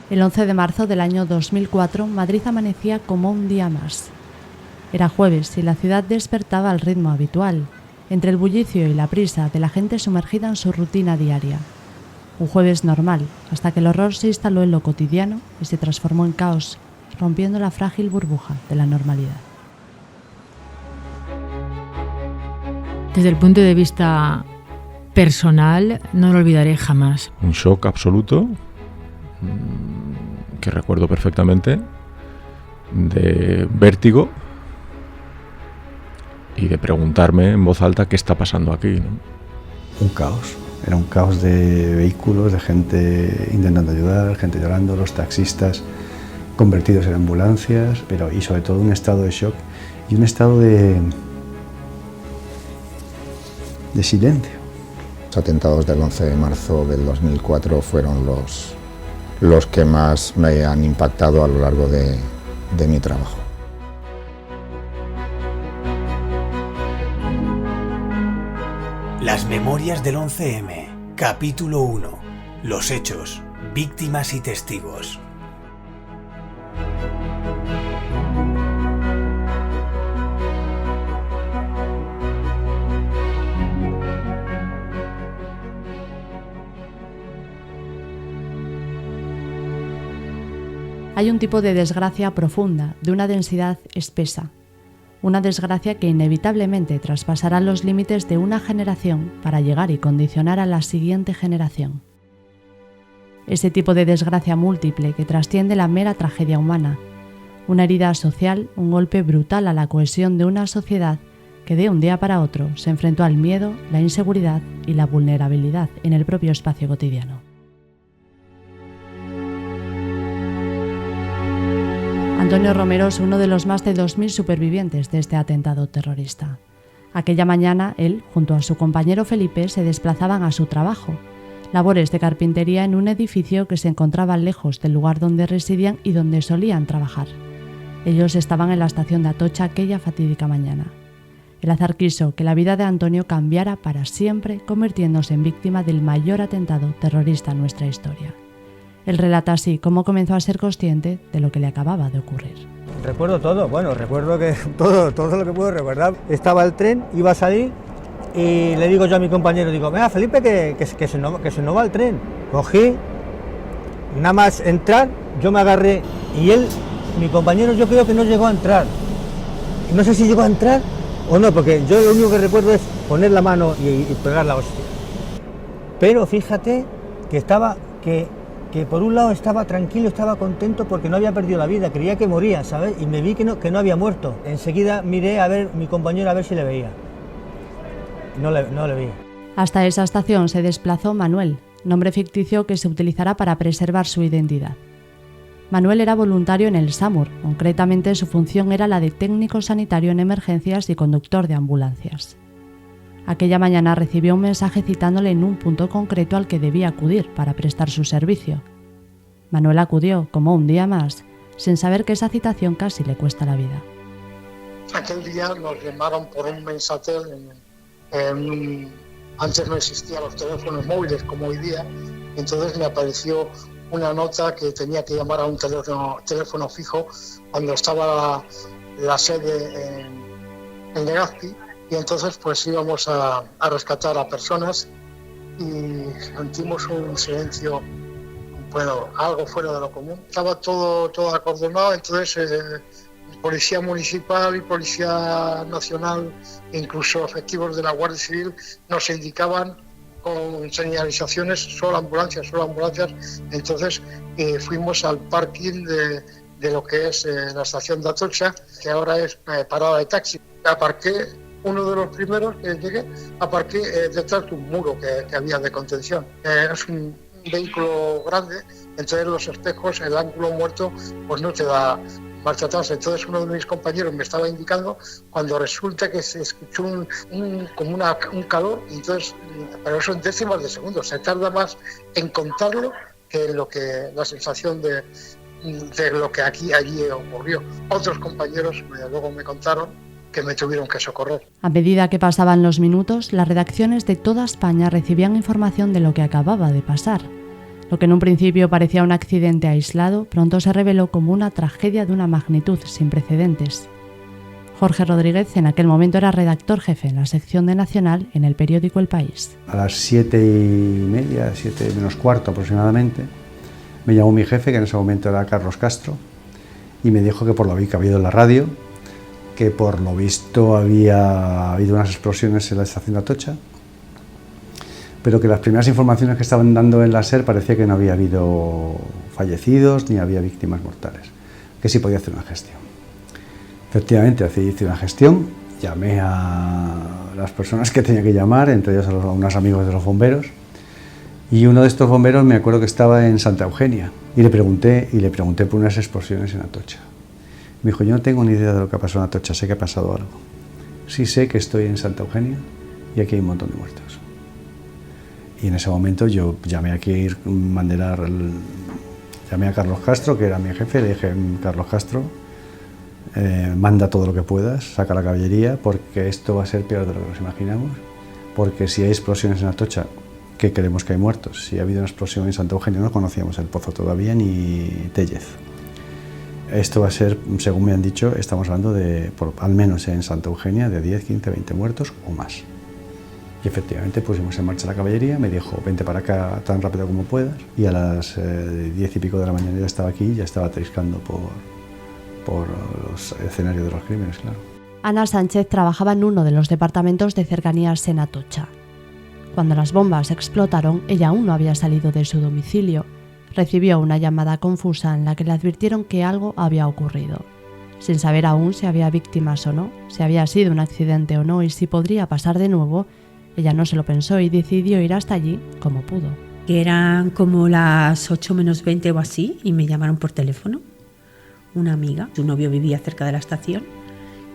El 11 de marzo del año 2004, Madrid amanecía como un día más. Era jueves y la ciudad despertaba al ritmo habitual, entre el bullicio y la prisa de la gente sumergida en su rutina diaria. Un jueves normal, hasta que el horror se instaló en lo cotidiano y se transformó en caos, rompiendo la frágil burbuja de la normalidad. Desde el punto de vista personal, no lo olvidaré jamás. Un shock absoluto, que recuerdo perfectamente, de vértigo y de preguntarme en voz alta qué está pasando aquí, ¿no? Un caos. Era un caos de vehículos, de gente intentando ayudar, gente llorando, los taxistas convertidos en ambulancias, y sobre todo un estado de shock y un estado de silencio. Los atentados del 11 de marzo del 2004 fueron los que más me han impactado a lo largo de mi trabajo. Las memorias del 11M, capítulo 1. Los hechos, víctimas y testigos. Hay un tipo de desgracia profunda, de una densidad espesa. Una desgracia que inevitablemente traspasará los límites de una generación para llegar y condicionar a la siguiente generación. Ese tipo de desgracia múltiple que trasciende la mera tragedia humana, una herida social, un golpe brutal a la cohesión de una sociedad que de un día para otro se enfrentó al miedo, la inseguridad y la vulnerabilidad en el propio espacio cotidiano. Antonio Romero es uno de los más de 2.000 supervivientes de este atentado terrorista. Aquella mañana, él, junto a su compañero Felipe, se desplazaban a su trabajo, labores de carpintería en un edificio que se encontraba lejos del lugar donde residían y donde solían trabajar. Ellos estaban en la estación de Atocha aquella fatídica mañana. El azar quiso que la vida de Antonio cambiara para siempre, convirtiéndose en víctima del mayor atentado terrorista en nuestra historia. Él relata así cómo comenzó a ser consciente de lo que le acababa de ocurrir. Recuerdo todo, recuerdo que todo lo que puedo recordar. Estaba el tren, iba a salir y le digo yo a mi compañero, digo, venga Felipe, que se nos va el tren. Cogí, nada más entrar, yo me agarré y él, mi compañero, yo creo que no llegó a entrar. No sé si llegó a entrar o no, porque yo lo único que recuerdo es poner la mano y pegar la hostia. Pero fíjate que por un lado estaba tranquilo, estaba contento porque no había perdido la vida, creía que moría, ¿sabes? Y me vi que no había muerto. Enseguida miré a ver mi compañero a ver si le veía. No le vi. Hasta esa estación se desplazó Manuel, nombre ficticio que se utilizará para preservar su identidad. Manuel era voluntario en el SAMUR, concretamente su función era la de técnico sanitario en emergencias y conductor de ambulancias. Aquella mañana recibió un mensaje citándole en un punto concreto al que debía acudir para prestar su servicio. Manuel acudió, como un día más, sin saber que esa citación casi le cuesta la vida. Aquel día nos llamaron por un mensatel, antes no existían los teléfonos móviles como hoy día, entonces me apareció una nota que tenía que llamar a un teléfono fijo cuando estaba la sede en Legazpi. Y entonces pues íbamos a rescatar a personas y sentimos un silencio, algo fuera de lo común. Estaba todo acordonado, entonces Policía Municipal y Policía Nacional, incluso efectivos de la Guardia Civil, nos indicaban con señalizaciones, solo ambulancias. Entonces fuimos al parking de lo que es la estación de Atocha, que ahora es parada de taxi. Aparqué. Uno de los primeros que llegué, aparqué detrás de un muro que había de contención. Es un vehículo grande, entonces los espejos, el ángulo muerto, pues no te da marcha atrás. Entonces uno de mis compañeros me estaba indicando cuando resulta que se escuchó un calor, y entonces, pero eso en décimas de segundo, se tarda más en contarlo que la sensación de lo que allí ocurrió. Otros compañeros luego me contaron que me tuvieron que socorrer. A medida que pasaban los minutos, las redacciones de toda España recibían información de lo que acababa de pasar. Lo que en un principio parecía un accidente aislado, pronto se reveló como una tragedia de una magnitud sin precedentes. Jorge Rodríguez en aquel momento era redactor jefe en la sección de Nacional en el periódico El País. A las 7:30, 7 menos cuarto aproximadamente, me llamó mi jefe, que en ese momento era Carlos Castro, y me dijo que por lo visto había oído en la radio, que por lo visto había habido unas explosiones en la estación de Atocha, pero que las primeras informaciones que estaban dando en la SER parecía que no había habido fallecidos ni había víctimas mortales, que sí podía hacer una gestión. Efectivamente, hice una gestión, llamé a las personas que tenía que llamar, entre ellos a unos amigos de los bomberos, y uno de estos bomberos me acuerdo que estaba en Santa Eugenia, y le pregunté por unas explosiones en Atocha. Me dijo, yo no tengo ni idea de lo que ha pasado en Atocha, sé que ha pasado algo. Sí sé que estoy en Santa Eugenia y aquí hay un montón de muertos. Y en ese momento yo llamé aquí, llamé a Carlos Castro, que era mi jefe, le dije, Carlos Castro, manda todo lo que puedas, saca la caballería, porque esto va a ser peor de lo que nos imaginamos, porque si hay explosiones en Atocha, que creemos que hay muertos, si ha habido una explosión en Santa Eugenia, no conocíamos el Pozo todavía ni Tellez. Esto va a ser, según me han dicho, estamos hablando de, al menos en Santa Eugenia, de 10, 15, 20 muertos o más. Y efectivamente pusimos en marcha la caballería, me dijo, vente para acá tan rápido como puedas, y a las 10 y pico de la mañana ya estaba aquí, ya estaba triscando por los escenarios de los crímenes, claro. Ana Sánchez trabajaba en uno de los departamentos de cercanías en Atocha. Cuando las bombas explotaron, ella aún no había salido de su domicilio. Recibió una llamada confusa en la que le advirtieron que algo había ocurrido. Sin saber aún si había víctimas o no, si había sido un accidente o no y si podría pasar de nuevo, ella no se lo pensó y decidió ir hasta allí como pudo. Eran como las 8 menos 20 o así y me llamaron por teléfono. Una amiga, su novio vivía cerca de la estación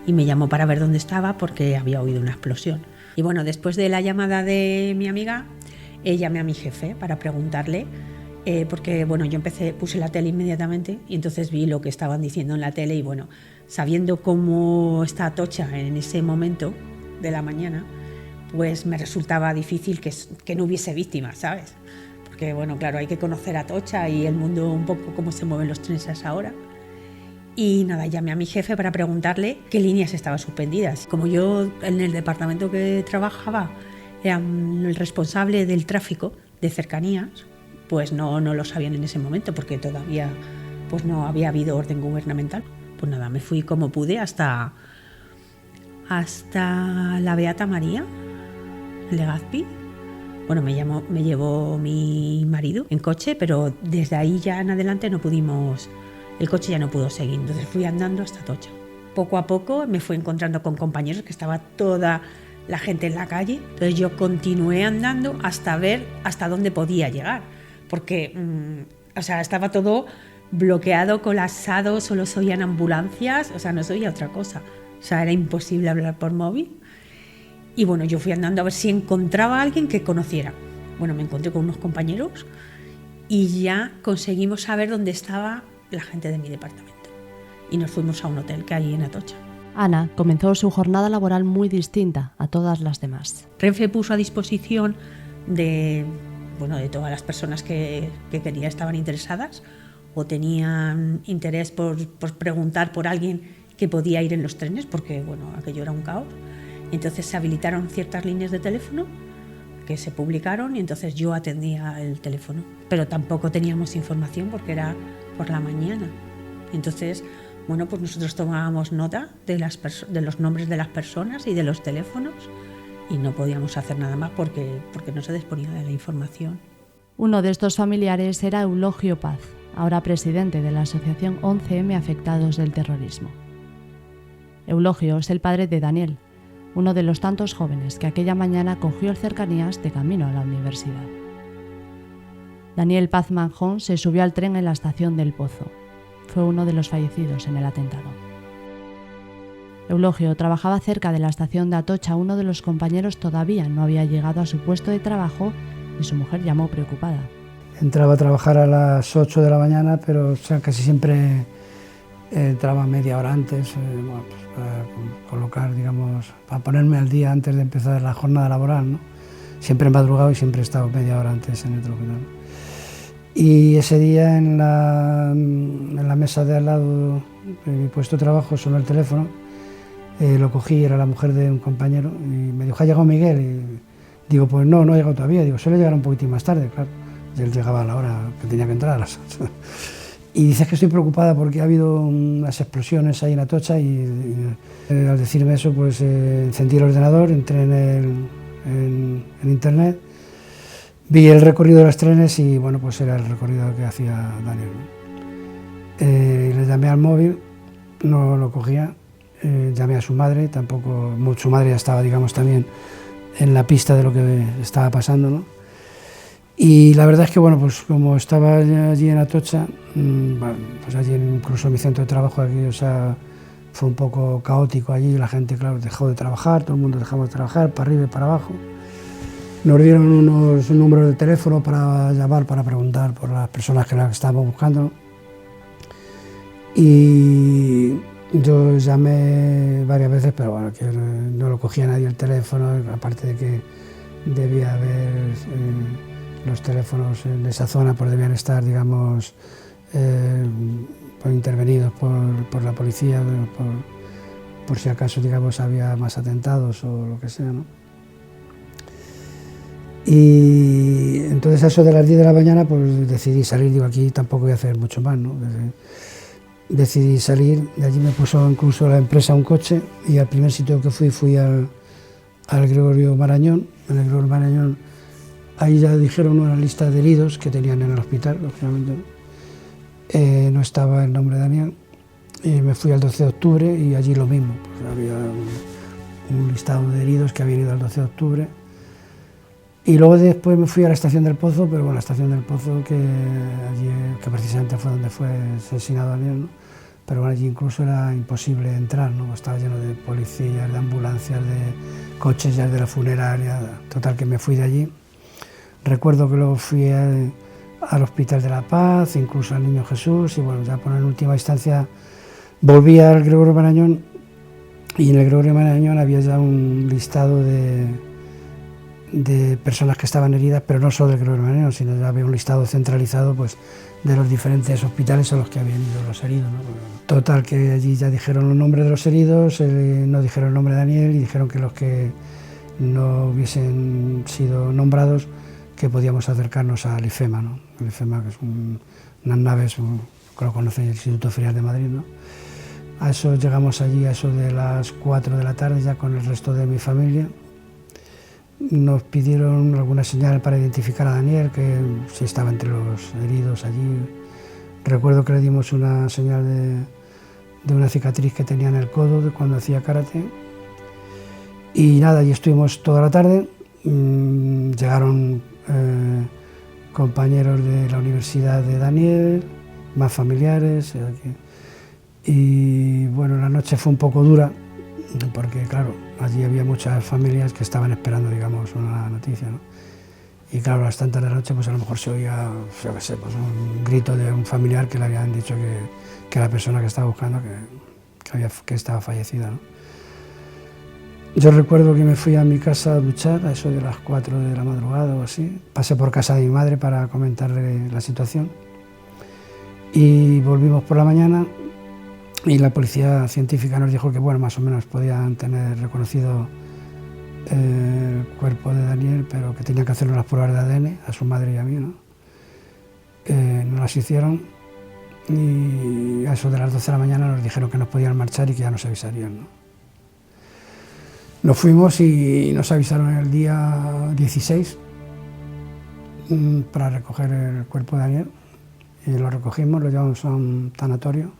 y me llamó para ver dónde estaba porque había oído una explosión. Y bueno, después de la llamada de mi amiga, llamé a mi jefe para preguntarle, porque bueno, yo puse la tele inmediatamente y entonces vi lo que estaban diciendo en la tele y bueno, sabiendo cómo está Atocha en ese momento de la mañana, pues me resultaba difícil que no hubiese víctimas, ¿sabes? Porque bueno, claro, hay que conocer Atocha y el mundo un poco cómo se mueven los trenes a esa hora. Y nada, llamé a mi jefe para preguntarle qué líneas estaban suspendidas. Como yo en el departamento que trabajaba era el responsable del tráfico de cercanías, pues no lo sabían en ese momento porque todavía pues no había habido orden gubernamental. Pues nada, me fui como pude hasta la Beata María, Legazpi. Bueno, me llevó mi marido en coche, pero desde ahí ya en adelante no pudimos... El coche ya no pudo seguir, entonces fui andando hasta Atocha. Poco a poco me fui encontrando con compañeros, que estaba toda la gente en la calle. Entonces yo continué andando hasta ver hasta dónde podía llegar, porque estaba todo bloqueado, colapsado, solo se oían ambulancias, no se oía otra cosa. Era imposible hablar por móvil. Y bueno, yo fui andando a ver si encontraba a alguien que conociera. Bueno, me encontré con unos compañeros y ya conseguimos saber dónde estaba la gente de mi departamento y nos fuimos a un hotel que hay en Atocha. Ana comenzó su jornada laboral muy distinta a todas las demás. Renfe puso a disposición de todas las personas que estaban interesadas o tenían interés por preguntar por alguien que podía ir en los trenes, porque aquello era un caos. Entonces se habilitaron ciertas líneas de teléfono que se publicaron y entonces yo atendía el teléfono, pero tampoco teníamos información porque era por la mañana. Entonces, pues nosotros tomábamos nota de los nombres de las personas y de los teléfonos y no podíamos hacer nada más porque no se disponía de la información. Uno de estos familiares era Eulogio Paz, ahora presidente de la asociación 11M Afectados del Terrorismo. Eulogio es el padre de Daniel, uno de los tantos jóvenes que aquella mañana cogió el Cercanías de camino a la universidad. Daniel Paz Manjón se subió al tren en la estación del Pozo. Fue uno de los fallecidos en el atentado. Eulogio trabajaba cerca de la estación de Atocha. Uno de los compañeros todavía no había llegado a su puesto de trabajo y su mujer llamó preocupada. Entraba a trabajar a las 8 de la mañana, pero casi siempre entraba media hora antes, para colocar, para ponerme al día antes de empezar la jornada laboral, ¿no? Siempre he madrugado y siempre he estado media hora antes en el terminal. Y ese día en la mesa de al lado de mi puesto de trabajo sonó el teléfono, lo cogí, era la mujer de un compañero, y me dijo, ¿ha llegado Miguel? Y digo, pues no ha llegado todavía, digo, suele llegar un poquitín más tarde, claro. Y él llegaba a la hora que tenía que entrar, a las 8. Y dices que estoy preocupada porque ha habido unas explosiones ahí en Atocha y al decirme eso, pues encendí el ordenador, entré en internet, vi el recorrido de los trenes y bueno, pues era el recorrido que hacía Daniel. Le llamé al móvil, no lo cogía, llamé a su madre, tampoco, su madre ya estaba, digamos, también en la pista de lo que estaba pasando, ¿no? Y la verdad es que, bueno, pues como estaba allí en Atocha, pues allí incluso en mi centro de trabajo aquí, o sea, fue un poco caótico allí, la gente, claro, dejó de trabajar, todo el mundo dejamos de trabajar, para arriba y para abajo. Nos dieron unos números de teléfono para llamar, para preguntar por las personas que las estábamos buscando. Y yo llamé varias veces, pero bueno, que no lo cogía nadie el teléfono, aparte de que debía haber... los teléfonos en esa zona pues debían estar, digamos, pues intervenidos por la policía, por si acaso, digamos, había más atentados o lo que sea, ¿no? Y entonces a eso de las 10 de la mañana pues decidí salir, digo, aquí tampoco voy a hacer mucho más, ¿no? Decidí salir, de allí me puso incluso la empresa un coche y al primer sitio que fui al Gregorio Marañón. En el Gregorio Marañón ahí ya dijeron una lista de heridos que tenían en el hospital, lógicamente. No estaba el nombre de Daniel. Y me fui al 12 de octubre y allí lo mismo. Pues había un listado de heridos que habían ido al 12 de octubre. Y luego después me fui a la Estación del Pozo, pero bueno, la Estación del Pozo, que precisamente fue donde fue asesinado Daniel, ¿no? Pero bueno, allí incluso era imposible entrar, ¿no? Estaba lleno de policías, de ambulancias, de coches ya de la funeraria. Total, que me fui de allí. Recuerdo que luego fui al Hospital de la Paz, incluso al Niño Jesús, y bueno, ya por en última instancia volví al Gregorio Marañón, y en el Gregorio Marañón había ya un listado de personas que estaban heridas, pero no solo del Gregorio Marañón, sino ya había un listado centralizado pues, de los diferentes hospitales a los que habían ido los heridos, ¿no? Total, que allí ya dijeron los nombres de los heridos, no dijeron el nombre de Daniel, y dijeron que los que no hubiesen sido nombrados, que podíamos acercarnos al IFEMA, ¿no? El IFEMA, que es unas naves, que lo conoce el Instituto Ferial de Madrid, ¿no? A eso llegamos allí a eso de las 4 de la tarde, ya con el resto de mi familia. Nos pidieron alguna señal para identificar a Daniel, que si estaba entre los heridos allí. Recuerdo que le dimos una señal de una cicatriz que tenía en el codo de cuando hacía karate. Y nada, allí estuvimos toda la tarde. Llegaron compañeros de la Universidad de Daniel, más familiares. Y bueno, la noche fue un poco dura, porque claro, allí había muchas familias que estaban esperando, digamos, una noticia, ¿no? Y claro, a las tantas de la noche, pues a lo mejor se oía, yo qué sé, pues un grito de un familiar que le habían dicho que la persona que estaba buscando, que estaba fallecida, ¿no? Yo recuerdo que me fui a mi casa a duchar, a eso de las 4 de la madrugada o así. Pasé por casa de mi madre para comentarle la situación. Y volvimos por la mañana y la policía científica nos dijo que, bueno, más o menos podían tener reconocido el cuerpo de Daniel, pero que tenían que hacerle las pruebas de ADN a su madre y a mí, ¿no? No las hicieron y a eso de las 12 de la mañana nos dijeron que nos podían marchar y que ya nos avisarían, ¿no? Nos fuimos y nos avisaron el día 16 para recoger el cuerpo de Daniel. Y lo recogimos, lo llevamos a un tanatorio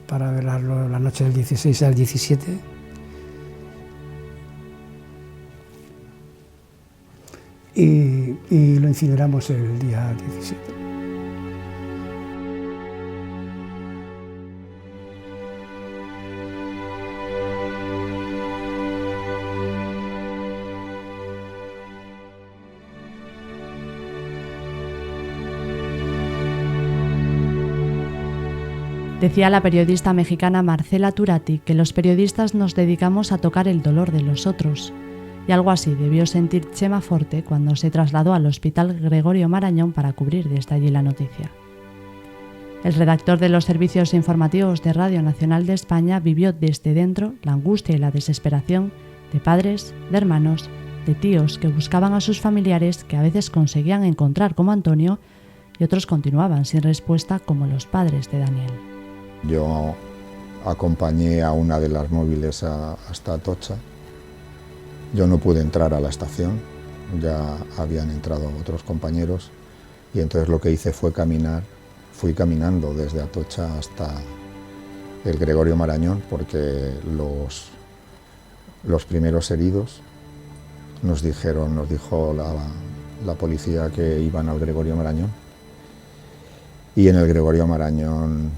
para velarlo la noche del 16 al 17. Y lo incineramos el día 17. Decía la periodista mexicana Marcela Turati que los periodistas nos dedicamos a tocar el dolor de los otros. Y algo así debió sentir Chema Forte cuando se trasladó al Hospital Gregorio Marañón para cubrir desde allí la noticia. El redactor de los servicios informativos de Radio Nacional de España vivió desde dentro la angustia y la desesperación de padres, de hermanos, de tíos que buscaban a sus familiares que a veces conseguían encontrar como Antonio y otros continuaban sin respuesta como los padres de Daniel. Yo acompañé a una de las móviles hasta Atocha. Yo no pude entrar a la estación, ya habían entrado otros compañeros y entonces lo que hice fue fui caminando desde Atocha hasta el Gregorio Marañón porque los primeros heridos nos dijo la policía que iban al Gregorio Marañón y en el Gregorio Marañón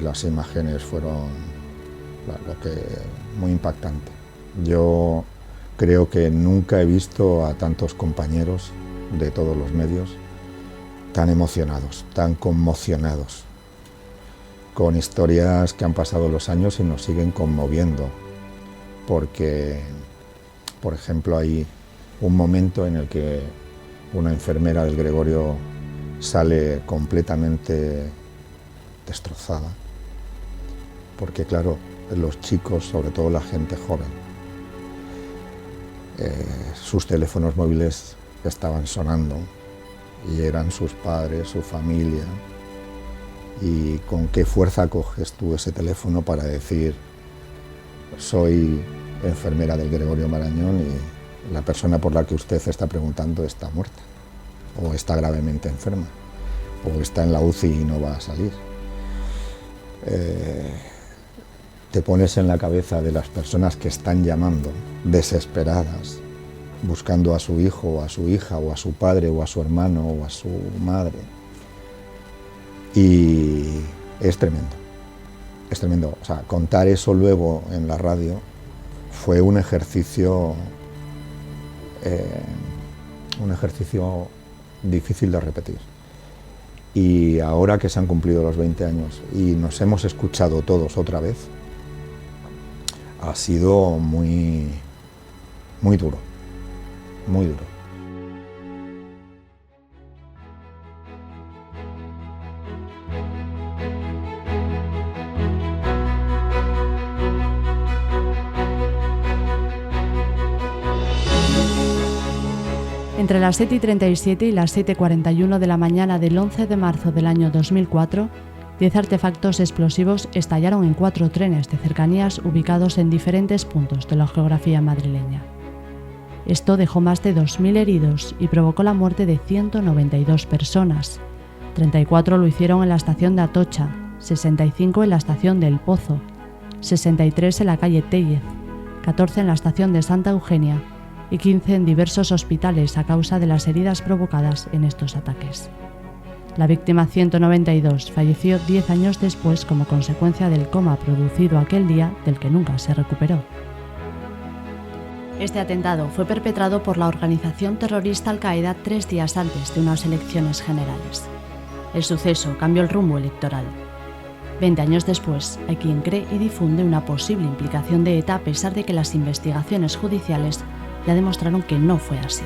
las imágenes fueron muy impactantes. Yo creo que nunca he visto a tantos compañeros de todos los medios tan emocionados, tan conmocionados, con historias que han pasado los años y nos siguen conmoviendo, porque, por ejemplo, hay un momento en el que una enfermera del Gregorio sale completamente destrozada, porque claro, los chicos, sobre todo la gente joven, sus teléfonos móviles estaban sonando y eran sus padres, su familia, y con qué fuerza coges tú ese teléfono para decir soy enfermera del Gregorio Marañón y la persona por la que usted está preguntando está muerta o está gravemente enferma o está en la UCI y no va a salir. Te pones en la cabeza de las personas que están llamando, desesperadas, buscando a su hijo o a su hija o a su padre o a su hermano o a su madre. Y es tremendo, es tremendo. O sea, contar eso luego en la radio fue un ejercicio difícil de repetir. Y ahora que se han cumplido los 20 años y nos hemos escuchado todos otra vez, ha sido muy duro, muy duro. Entre las 7:37 y las 7:41 de la mañana del 11 de marzo del año 2004, 10 artefactos explosivos estallaron en 4 trenes de cercanías ubicados en diferentes puntos de la geografía madrileña. Esto dejó más de 2.000 heridos y provocó la muerte de 192 personas. 34 lo hicieron en la estación de Atocha, 65 en la estación de El Pozo, 63 en la calle Téllez, 14 en la estación de Santa Eugenia y 15 en diversos hospitales a causa de las heridas provocadas en estos ataques. La víctima 192 falleció 10 años después como consecuencia del coma producido aquel día del que nunca se recuperó. Este atentado fue perpetrado por la organización terrorista Al-Qaeda 3 días antes de unas elecciones generales. El suceso cambió el rumbo electoral. 20 años después, hay quien cree y difunde una posible implicación de ETA a pesar de que las investigaciones judiciales ya demostraron que no fue así.